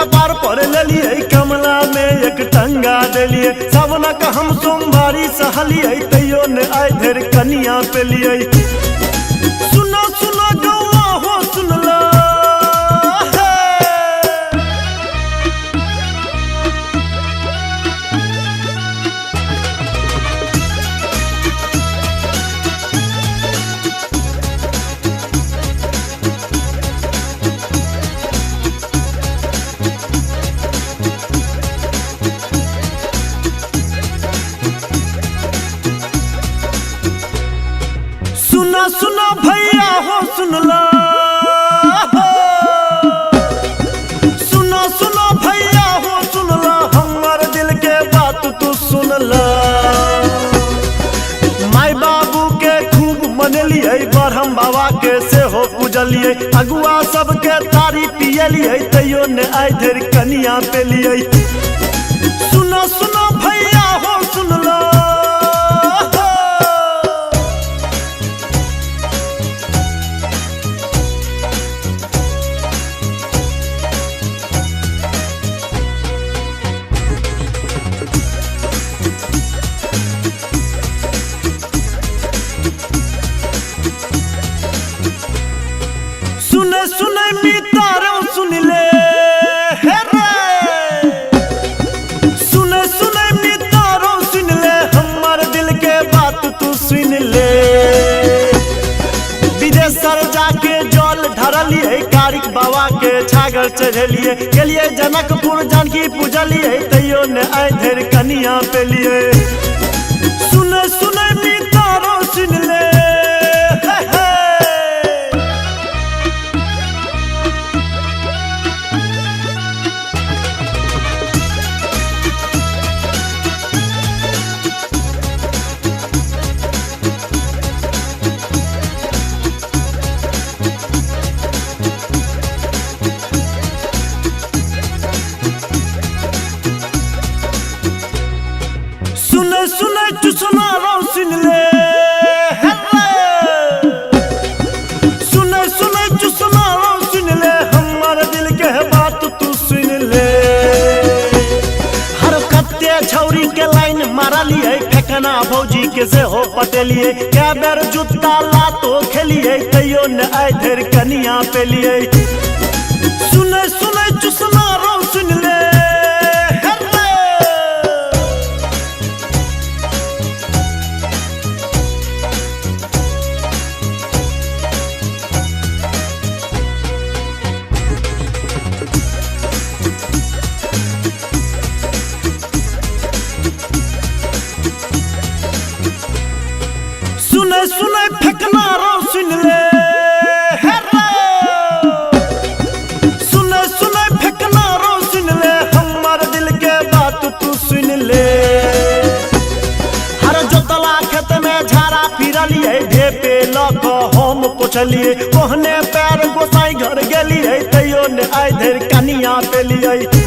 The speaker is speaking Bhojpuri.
कपार पर लेलिए कमला में एक टंगा देलिए सावना का हम सोमवारी सहलिए तैयो ने आए धर कनिया पे लिए सुना सुना गौआ हो सुनला सुना सुना भैया हो सुनला सुना सुना भैया हो सुनला हमार दिल के बात तू सुनला माई बाबू के खूब मनलिए ब्रह्म बाबा के से हो पूजलिए अगुआ सबके तारी पियलिए तैयो ने आए धर कनिया पे लिए सुना सुना भैया हो सुनला सुने सुने मितारो सुन ले सुने सुने मितारो सुन ले हमार दिल के बात तू सुन ले विदेशर जाके जल ढरलिए कारिक बाबा के छागर चढ़लिए गेलिए जनकपुर जानकी पूजलिए तैयो ने आए धर कनिया पे लिए सुने सुने मितारो सुन ले सुने सुने चुसना रो सुन ले सुने सुने चुसना रो सुन ले हमारे दिल के बात तू सुन ले हर कत्ते छौरी के लाइन मारा लिए फेकना भौजी के से हो पटेलिए क्या बेर जुत्ता लातो खेलिए तैयो न आए धर कनिया पे लिए सुने सुने चुसना रो सुन ले सुने सुने फेकना रो सुन ले सुने सुने फेकना रो सुन ले हमार दिल के बात तू सुन ले हर जोतला खेत में झाड़ा फिरलिए ढेपे लक हम पोछलिए कोहने पैर गोसाई घर गेलिए तैयो ने आए धर कनिया पे लिए